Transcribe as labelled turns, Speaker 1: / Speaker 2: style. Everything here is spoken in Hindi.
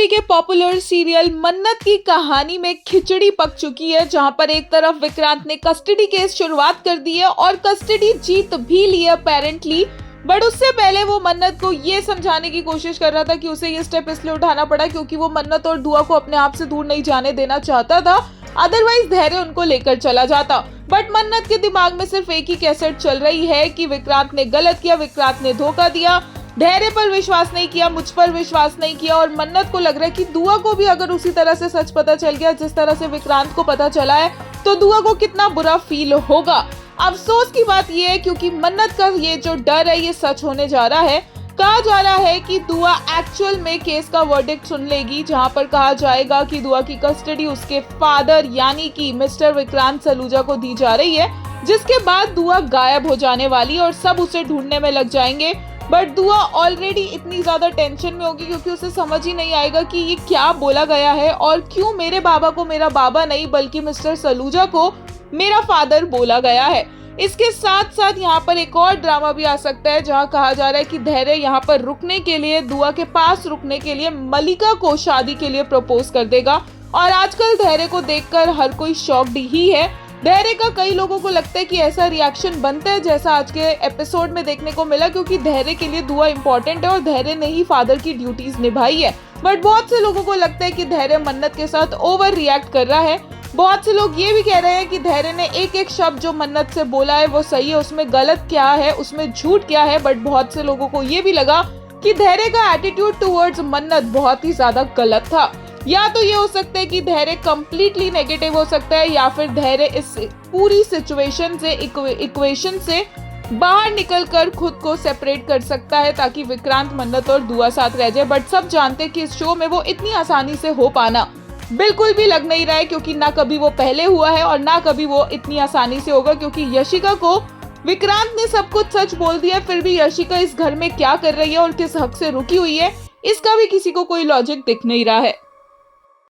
Speaker 1: के पॉपुलर सीरियल मन्नत की कहानी में खिचड़ी पक चुकी है, जहां पर एक तरफ विक्रांत ने कस्टडी केस शुरुआत कर दी है और कस्टडी जीत भी ली है अपेरेंटली। बट उससे पहले वो मन्नत को ये समझाने की कोशिश कर रहा था कि उसे ये स्टेप इसलिए उठाना पड़ा क्योंकि वो मन्नत और दुआ को अपने आप से दूर नहीं जाने देना चाहता था, अदरवाइज धैर्य उनको लेकर चला जाता। बट मन्नत के दिमाग में सिर्फ एक ही कैसेट चल रही है कि विक्रांत ने गलत किया, विक्रांत ने धोखा दिया, धैर्य पर विश्वास नहीं किया, मुझ पर विश्वास नहीं किया। और मन्नत को लग रहा है कि दुआ को भी अगर उसी तरह से सच पता चल गया जिस तरह से विक्रांत को पता चला है तो दुआ को कितना बुरा फील होगा। अफसोस की बात यह है क्योंकि मन्नत का ये जो डर है ये सच होने जा रहा है। कहा जा रहा है कि दुआ एक्चुअल में केस का वर्डिक्ट सुन लेगी, जहां पर कहा जाएगा कि दुआ की कस्टडी उसके फादर यानी कि मिस्टर विक्रांत सलूजा को दी जा रही है, जिसके बाद दुआ गायब हो जाने वाली और सब उसे ढूंढने में लग जाएंगे। बट दुआ ऑलरेडी इतनी ज्यादा टेंशन में होगी क्योंकि उसे समझ ही नहीं आएगा कि ये क्या बोला गया है और क्यों मेरे बाबा को मेरा बाबा नहीं बल्कि मिस्टर सलूजा को मेरा फादर बोला गया है। इसके साथ साथ यहाँ पर एक और ड्रामा भी आ सकता है, जहाँ कहा जा रहा है कि धैर्य यहाँ पर रुकने के लिए, दुआ के पास रुकने के लिए मलिका को शादी के लिए प्रपोज कर देगा। और आजकल धैर्य को देखकर हर कोई शॉक्ड ही है। धैर्य का कई लोगों को लगता है कि ऐसा रिएक्शन बनता है जैसा आज के एपिसोड में देखने को मिला, क्योंकि धैर्य के लिए दुआ इंपॉर्टेंट है और धैर्य ने ही फादर की ड्यूटीज निभाई है। बट बहुत से लोगों को लगता है कि धैर्य मन्नत के साथ ओवर रिएक्ट कर रहा है। बहुत से लोग ये भी कह रहे हैं कि धैर्य ने एक एक शब्द जो मन्नत से बोला है वो सही है, उसमें गलत क्या है, उसमें झूठ क्या है। बट बहुत से लोगों को ये भी लगा कि धैर्य का एटीट्यूड टुवर्ड्स मन्नत बहुत ही ज्यादा गलत था। या तो ये हो सकता है कि धैर्य कंप्लीटली नेगेटिव हो सकता है, या फिर धैर्य इस पूरी सिचुएशन से, इक्वेशन से बाहर निकलकर खुद को सेपरेट कर सकता है ताकि विक्रांत, मन्नत और दुआ साथ रह जाए। बट सब जानते हैं कि इस शो में वो इतनी आसानी से हो पाना बिल्कुल भी लग नहीं रहा है, क्योंकि ना कभी वो पहले हुआ है और ना कभी वो इतनी आसानी से होगा, क्योंकि यशिका को विक्रांत ने सब कुछ सच बोल दिया। फिर भी यशिका इस घर में क्या कर रही है और किस हक से रुकी हुई है, इसका भी किसी को कोई लॉजिक दिख नहीं रहा है।